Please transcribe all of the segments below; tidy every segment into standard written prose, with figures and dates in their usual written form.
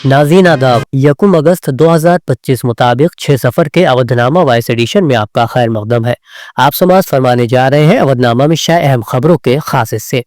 नाज़रीन आदाब, 1 अगस्त 2025 मुताबिक 6 सफ़र के अवधनामा वॉइस एडिशन में आपका खैर मकदम है। आप समाअत फरमाने जा रहे हैं अवधनामा में शाये अहम खबरों के खास हिस्से।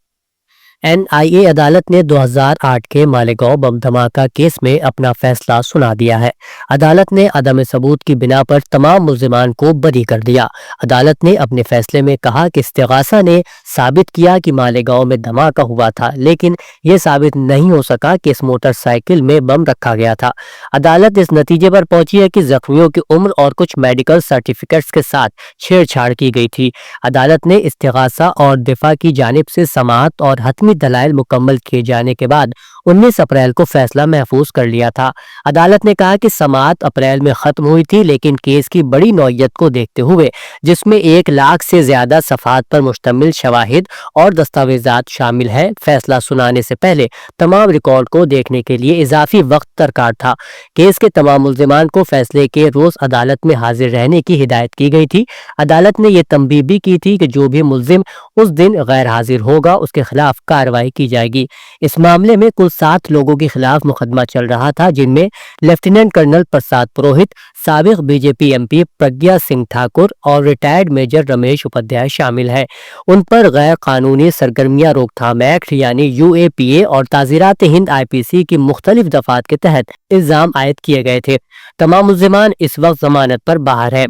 NIA अदालत ने 2008 के मालेगांव बम धमाका केस में अपना फैसला सुना दिया है। अदालत ने अदम सबूत की बिना पर तमाम मुल्जिमान को बरी कर दिया। अदालत ने अपने फैसले में कहा कि इस्तिगासा ने साबित किया कि मालेगांव में धमाका हुआ था, लेकिन ये साबित नहीं हो सका कि इस मोटरसाइकिल में बम रखा गया था। अदालत इस नतीजे पर पहुंची है कि जख्मियों की उम्र और कुछ मेडिकल सर्टिफिकेट्स के साथ छेड़छाड़ की गई थी। अदालत ने इस्तिगासा और दिफा की जानिब से समाअत और हतमी दलाइल मुकम्मल किए जाने के बाद 19 अप्रैल को फैसला महफूज कर लिया था। अदालत ने कहा कि समाअत अप्रैल में खत्म हुई थी, लेकिन केस की बड़ी नौयत को देखते हुए, जिसमें 1 लाख से ज्यादा सफ़हात पर मुश्तमिल शवाहिद और दस्तावेजात शामिल है, फैसला सुनाने से पहले तमाम रिकॉर्ड को देखने के लिए इजाफी वक्त दरकार था। केस के तमाम मुल्जिमान को फैसले के रोज अदालत में हाजिर रहने की हिदायत की गई थी। अदालत ने यह तंबीह भी की थी कि जो भी मुल्जिम उस दिन गैर हाजिर होगा उसके खिलाफ कार्रवाई की जाएगी। इस मामले में कुल 7 लोगों के खिलाफ मुकदमा चल रहा था, जिनमें लेफ्टिनेंट कर्नल प्रसाद पुरोहित, साबिक BJP MP प्रज्ञा सिंह ठाकुर और रिटायर्ड मेजर रमेश उपाध्याय शामिल हैं। उन पर गैर कानूनी सरगर्मियां रोकथाम एक्ट यानी UAPA और ताज़ीरात हिंद IPC की मुख्तलिफ दफात के तहत इल्जाम आयद किए गए थे। तमाम मुल्जिमान इस वक्त जमानत पर बाहर हैं।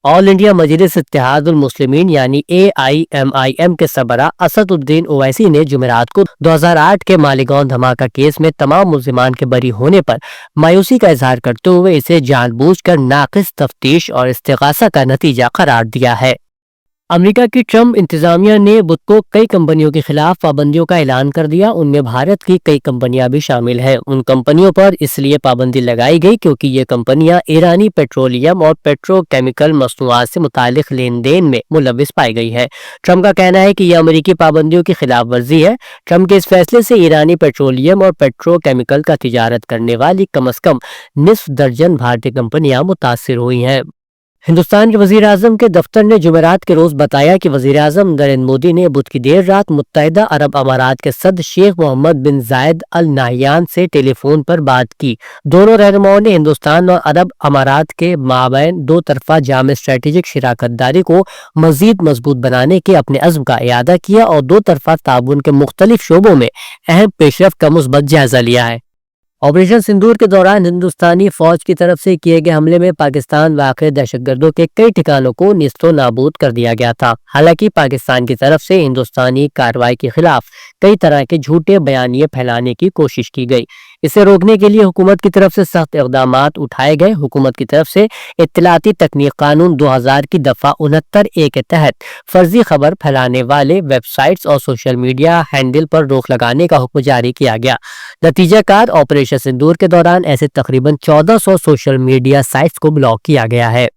ऑल इंडिया मजलिस इत्तेहादुल मुस्लिमीन यानी AIMIM के सरबराह असदुद्दीन ओवैसी ने जुमेरात को 2008 के मालेगांव धमाका केस में तमाम मुल्जिमान के बरी होने पर मायूसी का इजहार करते हुए इसे जानबूझकर नाक़िस तफ्तीश और इस्तिगासा का नतीजा करार दिया है। अमेरिका की ट्रम्प इंतजामिया ने बुध को कई कंपनियों के खिलाफ पाबंदियों का ऐलान कर दिया। उनमें भारत की कई कंपनियां भी शामिल हैं। उन कंपनियों पर इसलिए पाबंदी लगाई गई क्योंकि ये कंपनियां ईरानी पेट्रोलियम और पेट्रोकेमिकल मसनूआत से मुतालिक लेन देन में मुलविस पाई गई है। ट्रम्प का कहना है कि यह अमेरिकी पाबंदियों की खिलाफ वर्जी है। ट्रम्प के इस फैसले से ईरानी पेट्रोलियम और पेट्रोकेमिकल का तिजारत करने वाली कम अज कम निस्फ दर्जन भारतीय कंपनियां मुतासिर हुई हैं। हिंदुस्तान के वजीर आजम के दफ्तर ने जुमेरात के रोज बताया कि वजीर आजम नरेंद्र मोदी ने बुध की देर रात मुत्तहिदा अरब अमारात के सदर शेख मोहम्मद बिन जायद अल नाहयान से टेलीफोन पर बात की। दोनों रहनुमाओं ने हिंदुस्तान और अरब अमारात के माबैन दो तरफा जामे स्ट्रेटेजिक शराकतदारी को मजीद मजबूत बनाने के अपने अज़्म का इयादा किया और दो तरफा ताउन के मुख्तलिफ शोबों में अहम पेशरफ्त का मुस्बत जायजा लिया है। ऑपरेशन सिंदूर के दौरान हिंदुस्तानी फौज की तरफ से किए गए हमले में पाकिस्तान वाक़ दहशतगर्दों के कई ठिकानों को निस्तो नाबूद कर दिया गया था। हालांकि पाकिस्तान की तरफ से हिंदुस्तानी कार्रवाई के खिलाफ कई तरह के झूठे बयानिए फैलाने की कोशिश की गई। इसे रोकने के लिए हुकूमत की तरफ से सख्त इक़दाम उठाए गए। हुकूमत की तरफ से इत्तलाती तकनीक कानून 2000 की दफ़ा 69A के तहत फर्जी खबर फैलाने वाले वेबसाइट्स और सोशल मीडिया हैंडल पर रोक लगाने का हुक्म जारी किया गया। नतीजाकार ऑपरेशन सिंदूर के दौरान ऐसे तकरीबन 1400 सोशल मीडिया साइट्स को ब्लॉक किया गया है।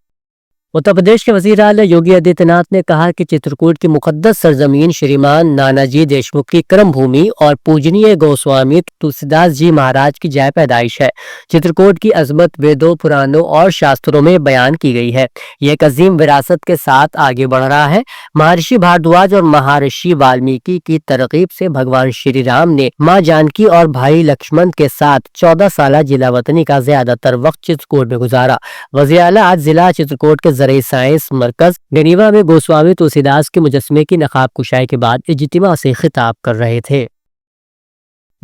उत्तर प्रदेश के वज़ीर आला योगी आदित्यनाथ ने कहा कि चित्रकूट की मुक़द्दस सरजमीन श्रीमान नानाजी देशमुख की कर्म भूमि और पूजनीय गोस्वामी तुलसीदास जी महाराज की जय पैदाइश है। चित्रकूट की अजमत वेदों, पुराणों और शास्त्रों में बयान की गई है। यह एक अजीम विरासत के साथ आगे बढ़ रहा है। महर्षि भारद्वाज और महर्षि वाल्मीकि की तरकीब से भगवान श्री राम ने माँ जानकी और भाई लक्ष्मण के साथ 14 साल जिला वतनी का ज्यादातर वक्त चित्रकूट में गुजारा। वज़ीर आला आज जिला चित्रकूट के ज़रिए साइंस मरकज गनीवा में गोस्वामी तुलसीदास के मुजस्समे की नकाब कुशाई के बाद इज्तिमा से खिताब कर रहे थे।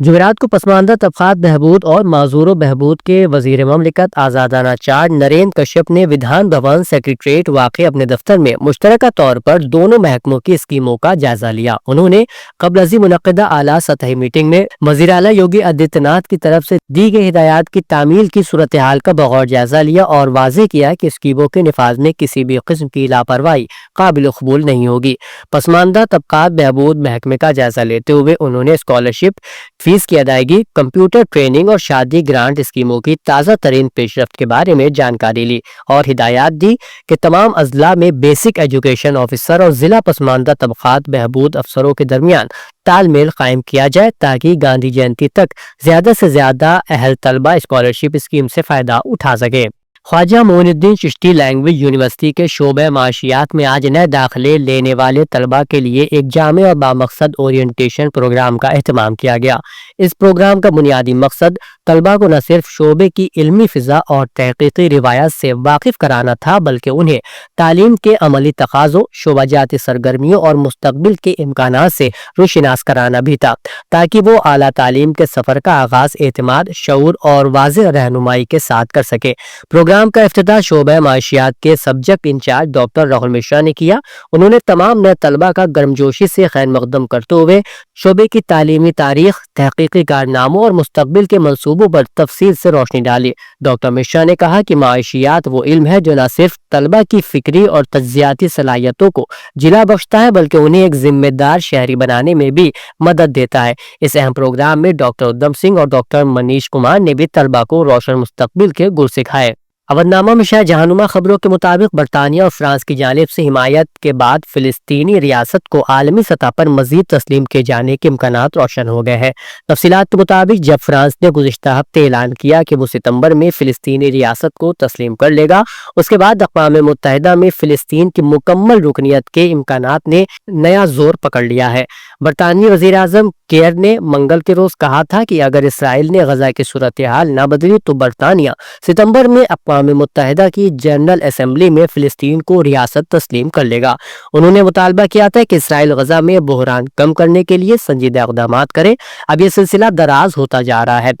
जुमेरात को पसमानदा तबकात बहबूद और माजूर बहबूद के वजीर ममलिकत आज़ादाना चार्ज नरेंद्र कश्यप ने विधान भवन सेक्रेटरीट वाक़े अपने दफ्तर में मुश्तरका तौर पर दोनों महकमों की स्कीमों का जायजा लिया। उन्होंने कबल अज़ी मुनक़्क़दा आला सतही मीटिंग में वज़ीर आला योगी आदित्यनाथ की तरफ से दी गई हिदायत की तामील की सूरत हाल का बगौर जायजा लिया और वाज़ेह किया कि स्कीमों के निफाज में किसी भी किस्म की लापरवाही काबिल कबूल नहीं होगी। पसमानदा तबकात बहबूद महकमे का जायजा लेते हुए उन्होंने स्कॉलरशिप, फीस की अदायगी, कंप्यूटर ट्रेनिंग और शादी ग्रांट स्कीमों की ताज़ा तरीन पेशरफ्त के बारे में जानकारी ली और हिदायत दी कि तमाम अजला में बेसिक एजुकेशन ऑफिसर और जिला पसमानदा तबकात बहबूद अफसरों के दरमियान तालमेल कायम किया जाए ताकि गांधी जयंती तक ज्यादा से ज्यादा अहल तलबा स्कॉलरशिप स्कीम से फायदा उठा सके। ख्वाजा मोइनुद्दीन चिश्ती लैंग्वेज यूनिवर्सिटी के शोबे माशियात में आज नए दाखिले लेने वाले तलबा के लिए एक जामे और बामकसद ओरिएंटेशन प्रोग्राम का एहतमाम किया गया। इस प्रोग्राम का बुनियादी मकसद तलबा को न सिर्फ शोबे की इल्मी फिजा और तहकीकी रिवायत से वाकिफ कराना था, बल्कि उन्हें तालीम के अमली तकाज़ों, शोबाजाती सरगर्मियों और मुस्तकबिल के इम्कानात से रोशनास कराना भी था, ताकि वो आला तालीम के सफ़र का आगाज़ एतमाद, शऊर और वाज़ेह रहनुमाई के साथ कर सके। प्रोग्राम का इफ्तिताह शोबे माशियात के subject incharge doctor Rahul Mishra ने किया। उन्होंने तमाम नए तलबा का गर्मजोशी से खैर मकदम करते हुए शोबे की तालीमी तारीख, तहकीकी कारनामों और मुस्तकबिल के मंसूबों पर तफसील से रोशनी डाली। डॉक्टर मिश्रा ने कहा कि माशियात वो इल्म है जो न सिर्फ तलबा की फिक्री और तज्जियाती सलाहियतों को जिला बख्शता है, बल्कि उन्हें एक जिम्मेदार शहरी बनाने में भी मदद देता है। इस अहम प्रोग्राम में डॉक्टर उद्दम सिंह और डॉक्टर मनीष कुमार ने भी तलबा को रोशन मुस्तकबिल के गुर सिखाए। अवधनामा में शाह जहानुमा खबरों के मुताबिक बरतानिया और फ्रांस की जानिब से हिमायत के बाद फिलिस्तीनी रियासत को आलमी सतह पर मजीद तस्लीम किए जाने के इम्कानात रोशन हो गए हैं। तफसीलात के मुताबिक जब फ्रांस ने गुज़िश्ता हफ्ते ऐलान किया कि वो सितंबर में फिलिस्तीनी रियासत को तस्लीम कर लेगा, उसके बाद अक़वाम मुत्तहिदा में फिलिस्तीन की मुकम्मल रुकनियत के इम्कानात ने नया जोर पकड़ लिया है। बरतानी वज़ीर आज़म केयर ने मंगल के रोज कहा था कि अगर इसराइल ने गजा की सूरत हाल न बदली तो बरतानिया सितंबर में अक़वाम मुत्तहिदा की जनरल असेंबली में फिलिस्तीन को रियासत तस्लीम कर लेगा। उन्होंने मुतालबा किया था कि इसराइल गजा में बहरान कम करने के लिए संजीदा इक़दामात करे। अब यह सिलसिला दराज होता जा रहा है।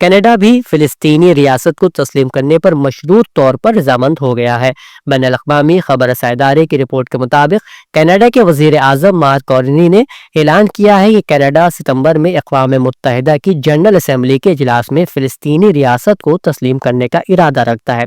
कनाडा भी फिलिस्तीनी रियासत को तस्लीम करने पर मशरूत तौर पर रजामंद हो गया है। बैनुल अक़वामी खबर रसाई इदारे की रिपोर्ट के मुताबिक कनाडा के वज़ीर आज़म मार्क कार्नी ने ऐलान किया है कि कनाडा सितंबर में अक़वाम मुत्तहिदा की जनरल असेंबली के इजलास में फिलिस्तीनी रियासत को तस्लीम करने का इरादा रखता है।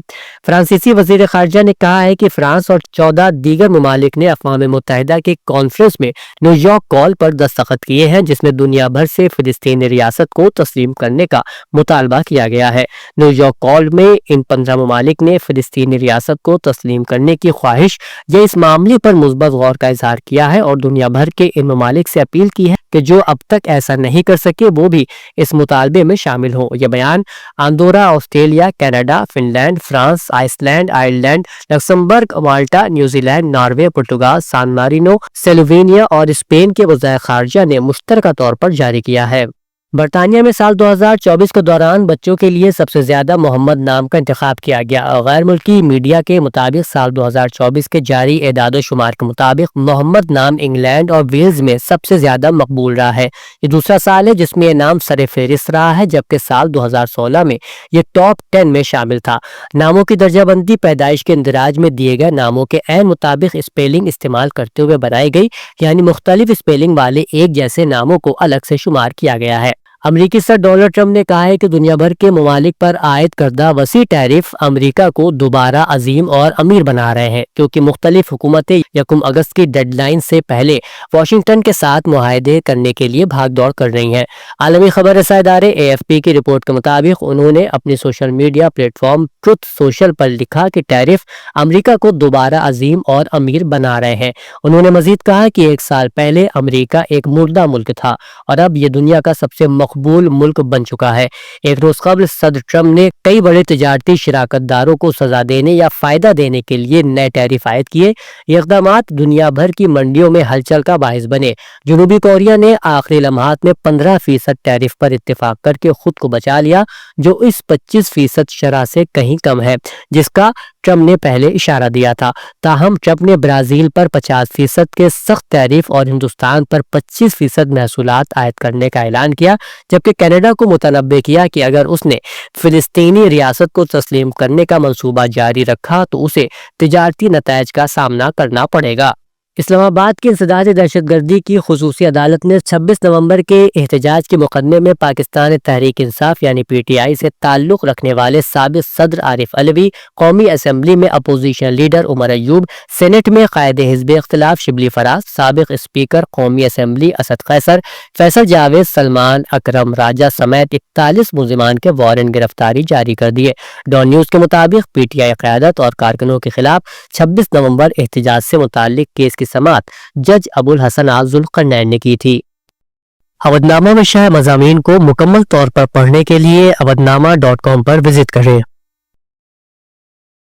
फ्रांसीसी वज़ीर ख़ारिजा ने कहा है कि फ्रांस और 14 दीगर ममालिक ने अक़वाम मुत्तहिदा के कॉन्फ्रेंस में न्यूयॉर्क कॉल पर दस्तखत किए हैं, जिसमें दुनिया भर से फिलिस्तीनी रियासत को तस्लीम करने का मुतालबा किया गया है। न्यूयॉर्क कॉल में इन 15 ममालिक ने फिलिस्तीनी रियासत को तस्लीम करने की ख्वाहिश या इस मामले पर मुस्बत गौर का इजहार किया है और दुनिया भर के इन ममालिक से अपील की है कि जो अब तक ऐसा नहीं कर सके वो भी इस मुतालबे में शामिल हो। यह बयान Andorra, Australia, Canada, Finland, France, Iceland, Ireland, Luxembourg, Malta, New Zealand, Norway, पुर्तगाल, सान मारिनो, स्लोवेनिया और स्पेन के वज़ीर ख़ारिजा ने मुश्तरका तौर पर जारी किया है। बरतानिया में साल 2024 के दौरान बच्चों के लिए सबसे ज्यादा मोहम्मद नाम का इंतखाब किया गया। गैर मुल्की मीडिया के मुताबिक साल 2024 के जारी एदाद शुमार के मुताबिक मोहम्मद नाम इंग्लैंड और वेल्स में सबसे ज्यादा मकबूल रहा है। ये दूसरा साल है जिसमें यह नाम सरे फहरिस्त रहा है, जबकि साल 2016 में यह टॉप 10 में शामिल था। नामों की दर्जाबंदी पैदाइश के इंदराज में दिए गए नामों के ऐन मुताबिक स्पेलिंग इस्तेमाल करते हुए बनाई गई, यानी मुख्तलिफ स्पेलिंग वाले एक जैसे नामों को अलग से शुमार किया गया है। अमरीकी सदर डोनाल्ड ट्रंप ने कहा है कि दुनिया भर के ममालिक पर आयद करदा वसी टैरिफ अमरीका को दोबारा अजीम और अमीर बना रहे हैं, क्योंकि मुख्तलिफ हुकूमतें 1 अगस्त की डेडलाइन से पहले वाशिंगटन के साथ मुआहदे करने के लिए भाग दौड़ कर रही हैं। आलमी खबर रसाई इदारे AFP की रिपोर्ट के मुताबिक उन्होंने अपने social media platform truth social पर लिखा कि टैरिफ अमरीका को दोबारा अजीम और अमीर बना रहे हैं। उन्होंने मजीद कहा कि 1 साल पहले अमरीका एक मुर्दा मुल्क था और अब ये दुनिया का सबसे मकबूल मुल्क बन चुका है। एक रोज कबल सदर ट्रंप ने कई बड़े तिजारती शिराकतदारों को सजा देने या फायदा देने के लिए नए टैरिफ आयद किए। ये इक़दामात दुनिया भर की मंडियों में हलचल का बाइस बने। जनूबी कोरिया ने आखिरी लम्हात में 15% टैरिफ पर इत्तेफाक करके खुद को बचा लिया, जो इस 25% शरह से कहीं कम है जिसका ट्रंप ने पहले इशारा दिया था। ताहम ट्रंप ने ब्राजील पर 50% के सख्त टैरिफ और हिंदुस्तान पर 25% महसूलात आयद करने का ऐलान किया, जबकि कनाडा को मुतनब्बे किया कि अगर उसने फिलिस्तीनी रियासत को तस्लीम करने का मंसूबा जारी रखा तो उसे तिजारती नतायज का सामना करना पड़ेगा। इस्लामाबाद की इंसदाद दहशतगर्दी की खुसूसी अदालत ने 26 नवंबर के एहतजाज के मुकदमे में पाकिस्तान तहरीक इंसाफ यानी PTI से ताल्लुक रखने वाले साबिक सदर आरिफ अलवी, कौमी असम्बली में opposition leader Umar Ayub, senate में कायदे हिज़्ब इख्तिलाफ शिबली फराज, साबिक स्पीकर कौमी असम्बली असद कैसर, फैसल जावेद, सलमान अकरम राजा समेत 41 मुलजिमान के वारंट गिरफ्तारी जारी कर दिए। डॉन न्यूज़ के मुताबिक PTI क़यादत और कारकुनों के खिलाफ 26 नवंबर एहतजाज से मुताल्लिक केस की समात जज अबुल हसन ज़ुल्क़रनैन ने की थी। अवधनामा में शाया मज़ामीन को मुकम्मल तौर पर पढ़ने के लिए अवधनामा.com पर विजिट करें।